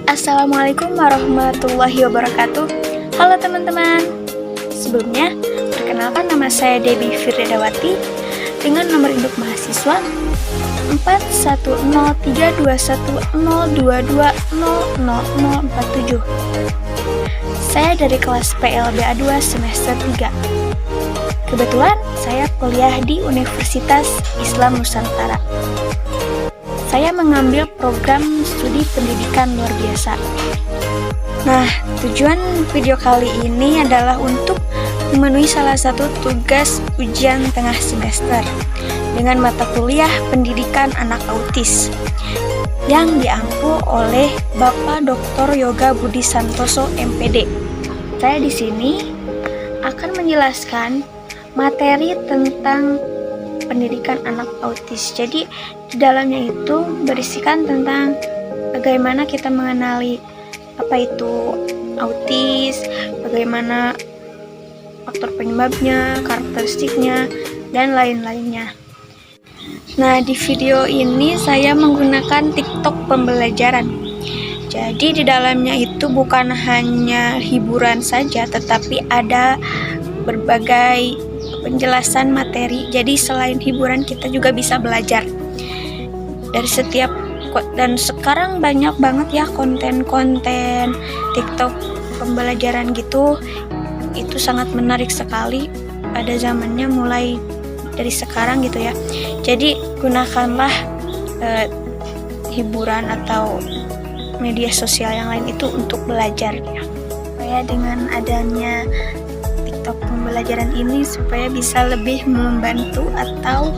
Assalamualaikum warahmatullahi wabarakatuh. Halo teman-teman. Sebelumnya, perkenalkan nama saya Debbie Firdawati dengan nomor induk mahasiswa 41321022000047. Saya dari kelas PLBA 2 semester 3. Kebetulan saya kuliah di Universitas Islam Nusantara. Saya mengambil program studi pendidikan luar biasa. Nah, tujuan video kali ini adalah untuk memenuhi salah satu tugas ujian tengah semester dengan mata kuliah pendidikan anak autis yang diampu oleh Bapak Dr. Yoga Budi Santoso MPD. Saya di sini akan menjelaskan materi tentang pendidikan anak autis. Jadi di dalamnya itu berisikan tentang bagaimana kita mengenali apa itu autis, bagaimana faktor penyebabnya, karakteristiknya, dan lain-lainnya. Nah, di video ini saya menggunakan TikTok pembelajaran. Jadi di dalamnya itu bukan hanya hiburan saja, tetapi ada berbagai penjelasan materi. Jadi selain hiburan kita juga bisa belajar dari setiap, dan sekarang banyak banget ya konten-konten TikTok pembelajaran gitu. Itu sangat menarik sekali pada zamannya, mulai dari sekarang gitu ya. Jadi gunakanlah hiburan atau media sosial yang lain itu untuk belajar ya. Supaya dengan adanya TikTok pembelajaran ini supaya bisa lebih membantu atau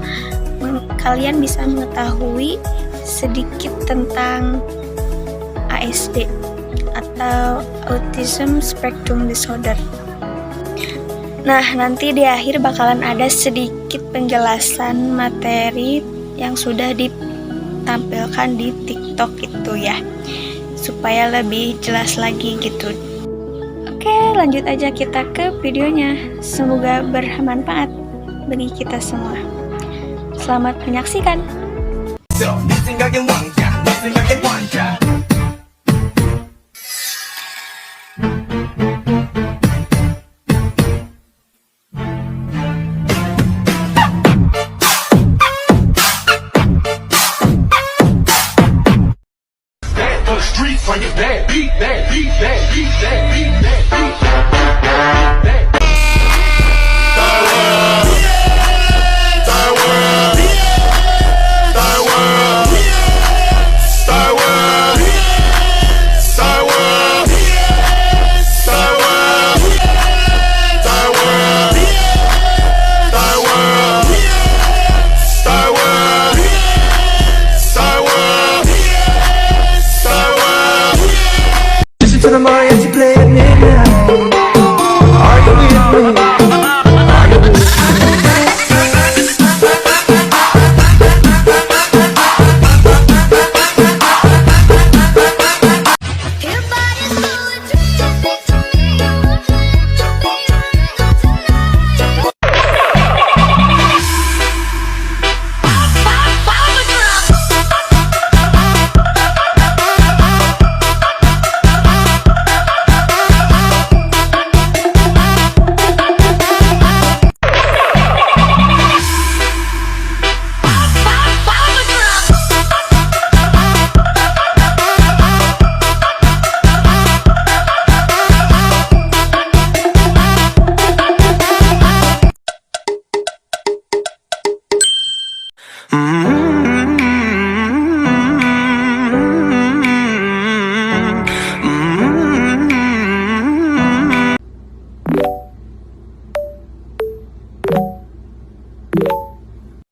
kalian bisa mengetahui sedikit tentang ASD atau Autism Spectrum Disorder. Nah, nanti di akhir bakalan ada sedikit penjelasan materi yang sudah ditampilkan di TikTok itu ya, supaya lebih jelas lagi gitu. Oke, lanjut aja kita ke videonya. Semoga bermanfaat bagi kita semua. Selamat menyaksikan.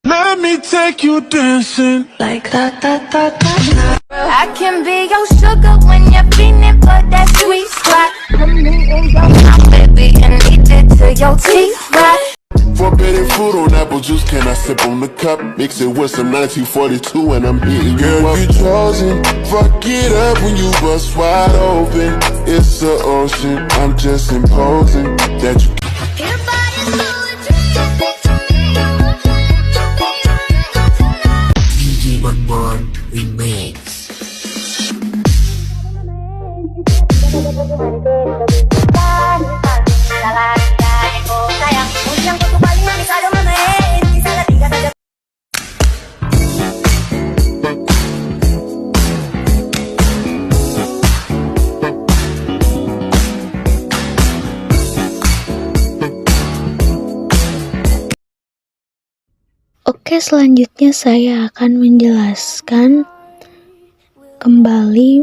Let me take you dancing like that. I can be your sugar when you're feeling for that sweet spot. Put me in your mouth, baby, and eat it till your teeth rot. Forbidden fruit on apple juice, can I sip on the cup? Mix it with some 1942 and I'm hitting you up. You chosen, fuck it up when you bust wide open. It's the ocean, I'm just imposing that you Remix. Oke, selanjutnya saya akan menjelaskan kembali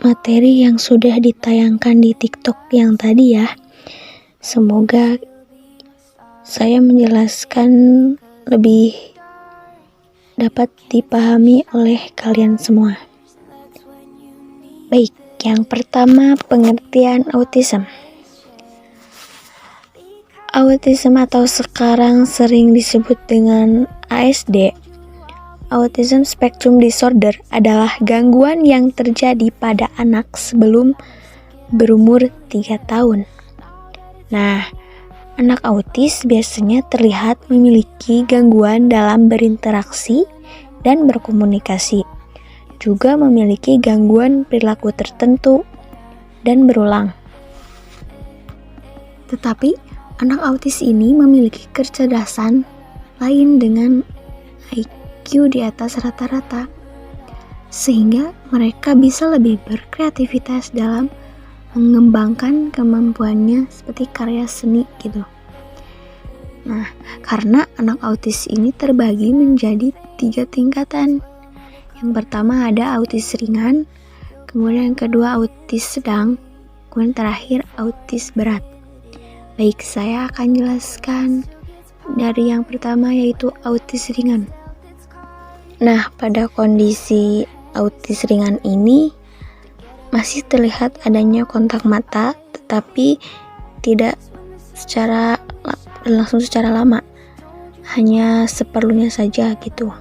materi yang sudah ditayangkan di TikTok yang tadi ya. Semoga saya menjelaskan lebih dapat dipahami oleh kalian semua. Baik, yang pertama pengertian autism. Autism atau sekarang sering disebut dengan ASD, Autism Spectrum Disorder, adalah gangguan yang terjadi pada anak sebelum berumur 3 tahun. Nah, anak autis biasanya terlihat memiliki gangguan dalam berinteraksi dan berkomunikasi, juga memiliki gangguan perilaku tertentu dan berulang. Tetapi, anak autis ini memiliki kecerdasan lain dengan IQ di atas rata-rata, sehingga mereka bisa lebih berkreativitas dalam mengembangkan kemampuannya seperti karya seni gitu. Nah, karena anak autis ini terbagi menjadi 3 tingkatan. Yang pertama ada autis ringan, kemudian yang kedua autis sedang, kemudian terakhir autis berat. Baik, saya akan jelaskan dari yang pertama yaitu autis ringan. Nah, pada kondisi autis ringan ini masih terlihat adanya kontak mata, tetapi tidak langsung secara lama, hanya seperlunya saja gitu.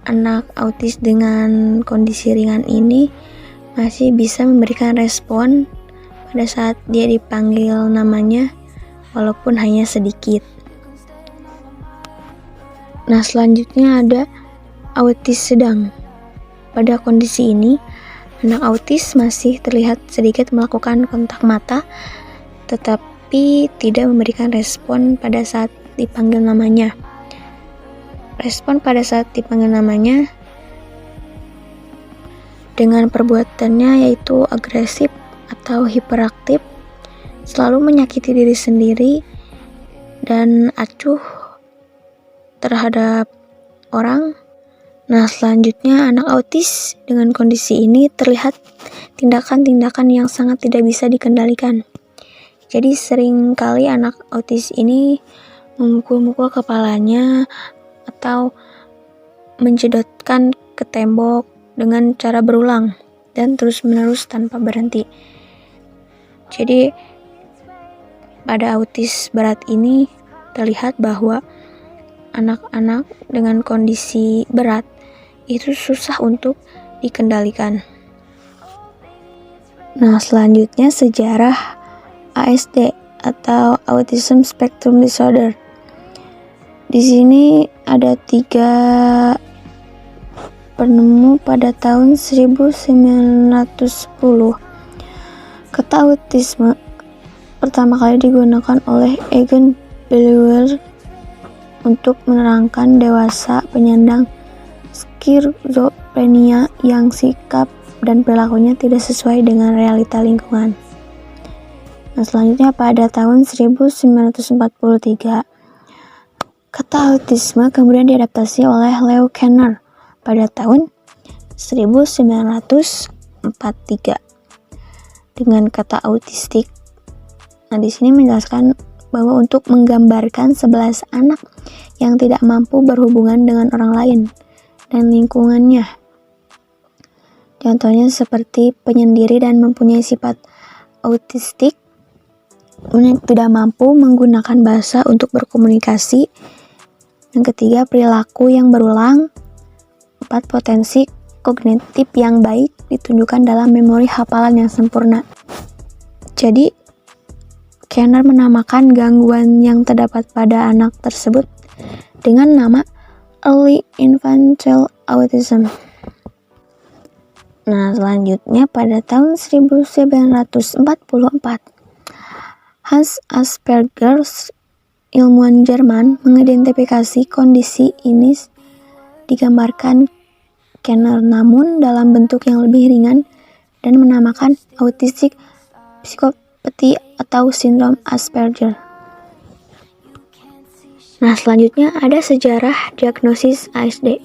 Anak autis dengan kondisi ringan ini masih bisa memberikan respon pada saat dia dipanggil namanya, walaupun hanya sedikit. Nah, selanjutnya ada autis sedang. Pada kondisi ini, anak autis masih terlihat sedikit melakukan kontak mata, tetapi tidak memberikan respon pada saat dipanggil namanya. Respon pada saat dipanggil namanya dengan perbuatannya yaitu agresif atau hiperaktif, selalu menyakiti diri sendiri, dan acuh terhadap orang. Nah, selanjutnya anak autis dengan kondisi ini terlihat tindakan-tindakan yang sangat tidak bisa dikendalikan. Jadi sering kali anak autis ini memukul-mukul kepalanya atau menjedotkan ke tembok dengan cara berulang dan terus-menerus tanpa berhenti. Jadi pada autis berat ini terlihat bahwa anak-anak dengan kondisi berat itu susah untuk dikendalikan. Nah, selanjutnya sejarah ASD atau Autism Spectrum Disorder. Di sini ada 3 penemu pada tahun 1910. Kata autisme pertama kali digunakan oleh Egon Bleuler untuk menerangkan dewasa penyandang skizofrenia yang sikap dan perilakunya tidak sesuai dengan realita lingkungan. Nah, selanjutnya pada tahun 1943, kata autisme kemudian diadaptasi oleh Leo Kanner pada tahun 1943 dengan kata autistik. Nah, di sini menjelaskan bahwa untuk menggambarkan 11 anak yang tidak mampu berhubungan dengan orang lain dan lingkungannya. Contohnya seperti penyendiri dan mempunyai sifat autistik, kemudian tidak mampu menggunakan bahasa untuk berkomunikasi. Yang ketiga, perilaku yang berulang. 4, potensi kognitif yang baik ditunjukkan dalam memori hafalan yang sempurna. Jadi, Kanner menamakan gangguan yang terdapat pada anak tersebut dengan nama Early Infantile Autism. Nah, selanjutnya pada tahun 1944, Hans Asperger, ilmuwan Jerman, mengidentifikasi kondisi ini digambarkan Kanner namun dalam bentuk yang lebih ringan dan menamakan autistic psychopathy atau sindrom Asperger. Nah, selanjutnya ada sejarah diagnosis ASD,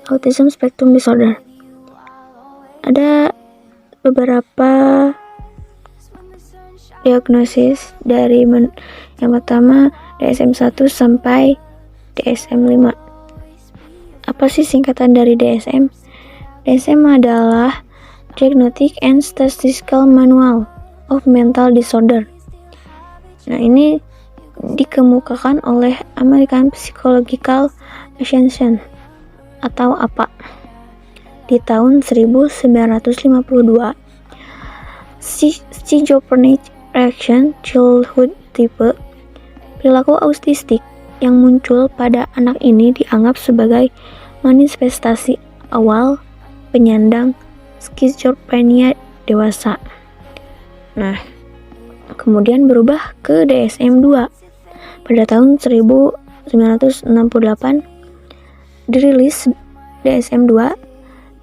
Autism Spectrum Disorder. Ada beberapa diagnosis dari yang pertama DSM-1 sampai DSM-5. Apa sih singkatan dari DSM? DSM adalah Diagnostic and Statistical Manual of Mental Disorder. Nah, ini dikemukakan oleh American Psychological Association atau APA di tahun 1952. Schizophrenic reaction childhood type, perilaku autistik yang muncul pada anak ini dianggap sebagai manifestasi awal penyandang skizofrenia dewasa. Nah, kemudian berubah ke DSM-2. Pada tahun 1968 dirilis DSM-2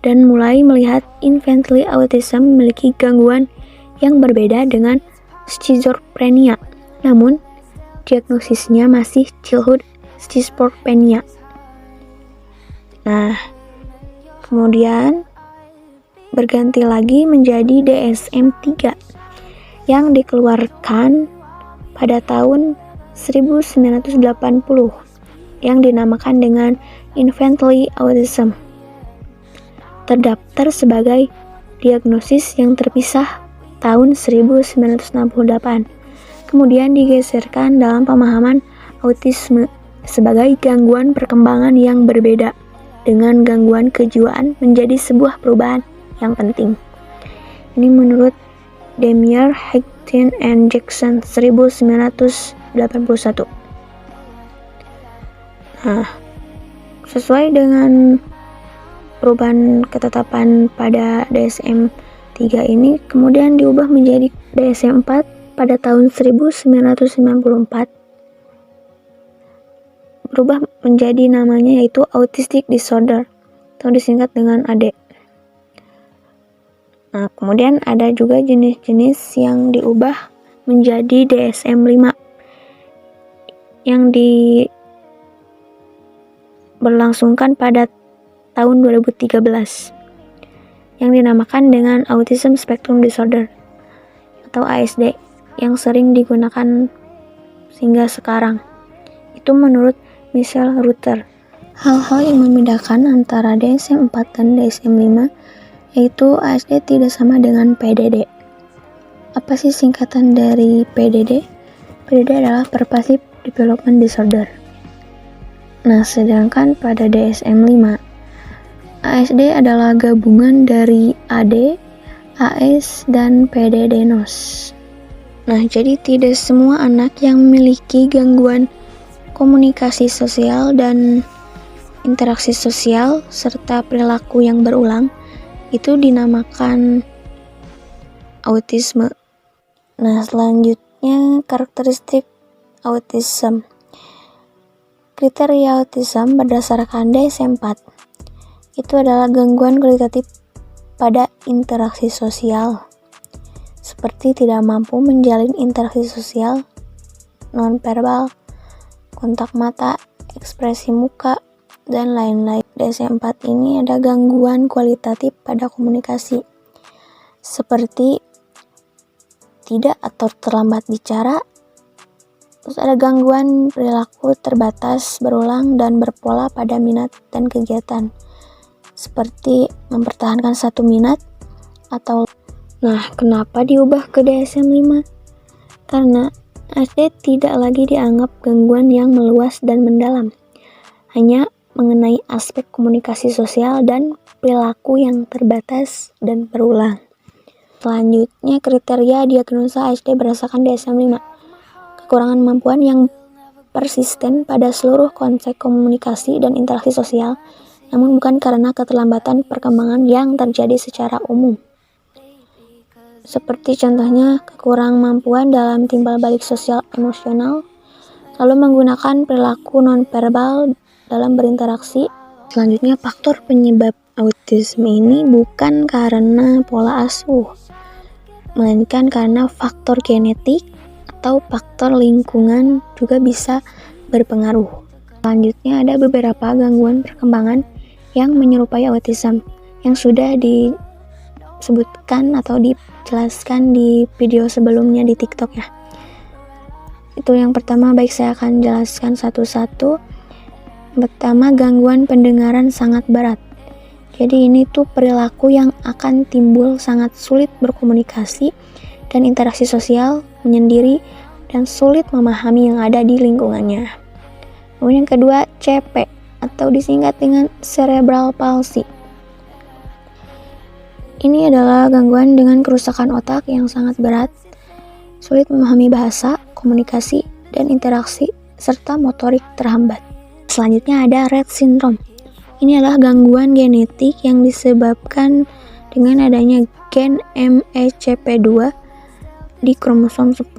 dan mulai melihat infantile autism memiliki gangguan yang berbeda dengan skizofrenia. Namun, diagnosisnya masih childhood schizophrenia. Nah, kemudian berganti lagi menjadi DSM-3 yang dikeluarkan pada tahun 1980 yang dinamakan dengan infantile autism. Terdaftar sebagai diagnosis yang terpisah tahun 1968. Kemudian digeserkan dalam pemahaman autisme sebagai gangguan perkembangan yang berbeda dengan gangguan kejiwaan menjadi sebuah perubahan yang penting. Ini menurut Demier, Higdon, and Jackson 1981. Nah, sesuai dengan perubahan ketetapan pada DSM-3 ini kemudian diubah menjadi DSM-4 pada tahun 1994. Berubah menjadi namanya yaitu Autistic Disorder atau disingkat dengan AD. Nah, kemudian ada juga jenis-jenis yang diubah menjadi DSM-5 yang diberlangsungkan pada tahun 2013 yang dinamakan dengan Autism Spectrum Disorder atau ASD yang sering digunakan hingga sekarang. Itu menurut Michelle Ruther. Hal-hal yang membedakan antara DSM-4 dan DSM-5 yaitu ASD tidak sama dengan PDD. Apa sih singkatan dari PDD? PDD adalah Pervasive Development Disorder. Nah, sedangkan pada DSM-5, ASD adalah gabungan dari AD, AS, dan PDD-NOS. Nah, jadi tidak semua anak yang memiliki gangguan komunikasi sosial dan interaksi sosial serta perilaku yang berulang itu dinamakan autisme. Nah, selanjutnya karakteristik autism. Kriteria autism berdasarkan DSM-4 itu adalah gangguan kualitatif pada interaksi sosial, seperti tidak mampu menjalin interaksi sosial, nonverbal, kontak mata, ekspresi muka, dan lain-lain. DSM-4 ini ada gangguan kualitatif pada komunikasi, seperti tidak atau terlambat bicara. Terus ada gangguan perilaku terbatas, berulang, dan berpola pada minat dan kegiatan, seperti mempertahankan satu minat atau. Nah, kenapa diubah ke DSM-5? Karena ASD tidak lagi dianggap gangguan yang meluas dan mendalam, hanya mengenai aspek komunikasi sosial dan perilaku yang terbatas dan berulang. Selanjutnya, kriteria diagnosa ASD berdasarkan DSM-5. Kekurangan kemampuan yang persisten pada seluruh konteks komunikasi dan interaksi sosial, namun bukan karena keterlambatan perkembangan yang terjadi secara umum. Seperti contohnya, kekurangan kemampuan dalam timbal balik sosial emosional, lalu menggunakan perilaku nonverbal dalam berinteraksi. Selanjutnya, faktor penyebab autisme ini bukan karena pola asuh, melainkan karena faktor genetik atau faktor lingkungan juga bisa berpengaruh. Selanjutnya ada beberapa gangguan perkembangan yang menyerupai autism yang sudah disebutkan atau dijelaskan di video sebelumnya di TikTok ya. Itu yang pertama, baik saya akan jelaskan satu-satu. Pertama, gangguan pendengaran sangat berat. Jadi ini tuh perilaku yang akan timbul sangat sulit berkomunikasi dan interaksi sosial, menyendiri, dan sulit memahami yang ada di lingkungannya. Kemudian yang kedua, CP atau disingkat dengan cerebral palsy. Ini adalah gangguan dengan kerusakan otak yang sangat berat, sulit memahami bahasa, komunikasi, dan interaksi, serta motorik terhambat. Selanjutnya ada Rett syndrome. Ini adalah gangguan genetik yang disebabkan dengan adanya gen MECP2 di kromosom 10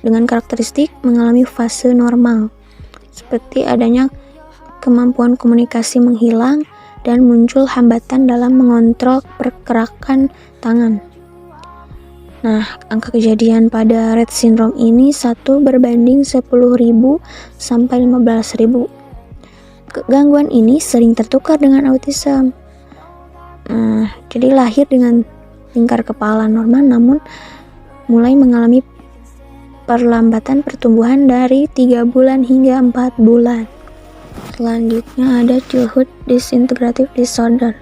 dengan karakteristik mengalami fase normal, seperti adanya kemampuan komunikasi menghilang dan muncul hambatan dalam mengontrol pergerakan tangan. Nah, angka kejadian pada Rett syndrome ini 1 berbanding 10.000 sampai 15.000. Gangguan ini sering tertukar dengan autism. Jadi lahir dengan lingkar kepala normal namun mulai mengalami perlambatan pertumbuhan dari 3 bulan hingga 4 bulan. Selanjutnya ada childhood disintegrative disorder.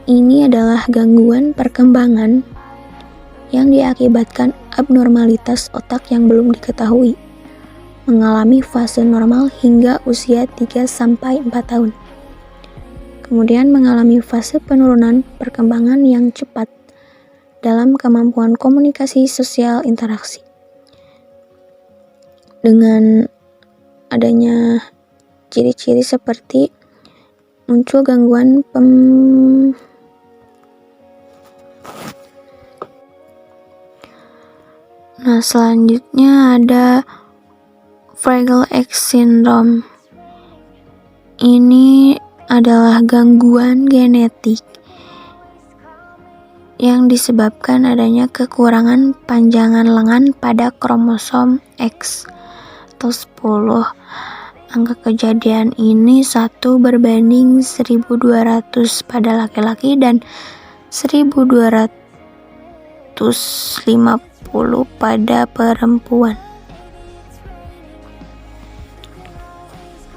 Ini adalah gangguan perkembangan yang diakibatkan abnormalitas otak yang belum diketahui, mengalami fase normal hingga usia 3-4 tahun. Kemudian mengalami fase penurunan perkembangan yang cepat dalam kemampuan komunikasi sosial interaksi. Dengan adanya ciri-ciri seperti muncul gangguan Nah, selanjutnya ada Fragile X syndrome. Ini adalah gangguan genetik yang disebabkan adanya kekurangan panjangan lengan pada kromosom X atau 10. Angka kejadian ini 1 berbanding 1.200 pada laki-laki dan 1.250 pada perempuan.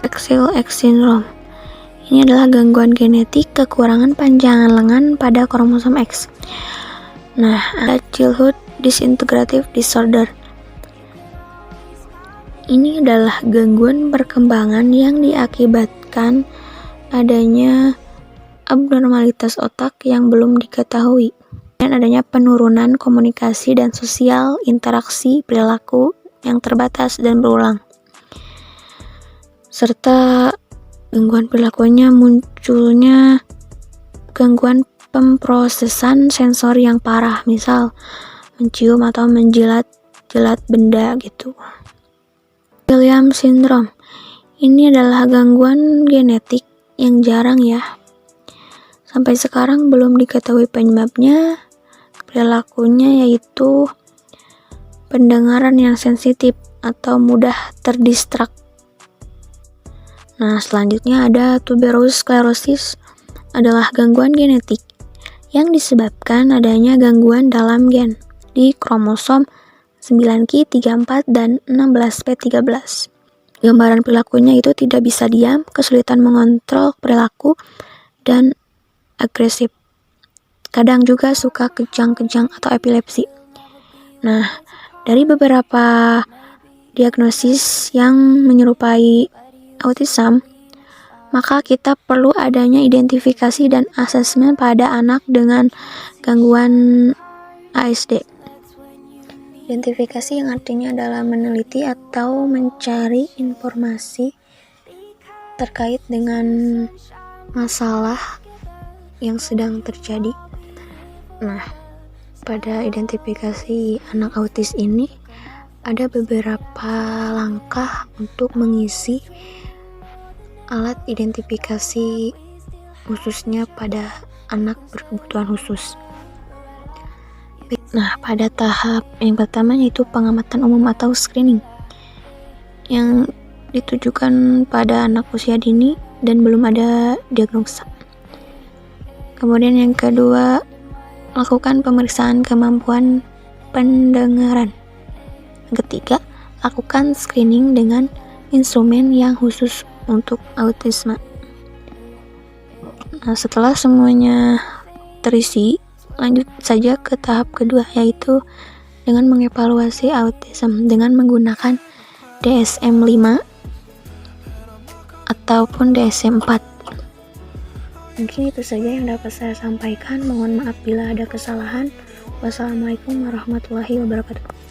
Fragile X syndrome. Ini adalah gangguan genetik kekurangan panjangan lengan pada kromosom X. Nah, ada childhood disintegrative disorder. Ini adalah gangguan perkembangan yang diakibatkan adanya abnormalitas otak yang belum diketahui dan adanya penurunan komunikasi dan sosial interaksi perilaku yang terbatas dan berulang. Serta gangguan perilakunya munculnya gangguan pemrosesan sensori yang parah, misal mencium atau menjilat-jilat benda gitu. Williams syndrome. Ini adalah gangguan genetik yang jarang ya. Sampai sekarang belum diketahui penyebabnya. Perilakunya yaitu pendengaran yang sensitif atau mudah terdistrak. Nah, selanjutnya ada tuberous sclerosis, adalah gangguan genetik yang disebabkan adanya gangguan dalam gen di kromosom 9q34 dan 16p13. Gambaran perilakunya itu tidak bisa diam, kesulitan mengontrol perilaku, dan agresif. Kadang juga suka kejang-kejang atau epilepsi. Nah, dari beberapa diagnosis yang menyerupai autism, maka kita perlu adanya identifikasi dan asesmen pada anak dengan gangguan ASD. Identifikasi yang artinya adalah meneliti atau mencari informasi terkait dengan masalah yang sedang terjadi. Nah, pada identifikasi anak autis ini ada beberapa langkah untuk mengisi alat identifikasi khususnya pada anak berkebutuhan khusus. Nah, pada tahap yang pertama yaitu pengamatan umum atau screening, yang ditujukan pada anak usia dini dan belum ada diagnosa. Kemudian yang kedua, lakukan pemeriksaan kemampuan pendengaran. Yang ketiga, lakukan screening dengan instrumen yang khusus untuk autisme. Nah, setelah semuanya terisi, lanjut saja ke tahap kedua, yaitu dengan mengevaluasi autism dengan menggunakan DSM-5 ataupun DSM-4. Mungkin itu saja yang dapat saya sampaikan. Mohon maaf bila ada kesalahan. Wassalamualaikum warahmatullahi wabarakatuh.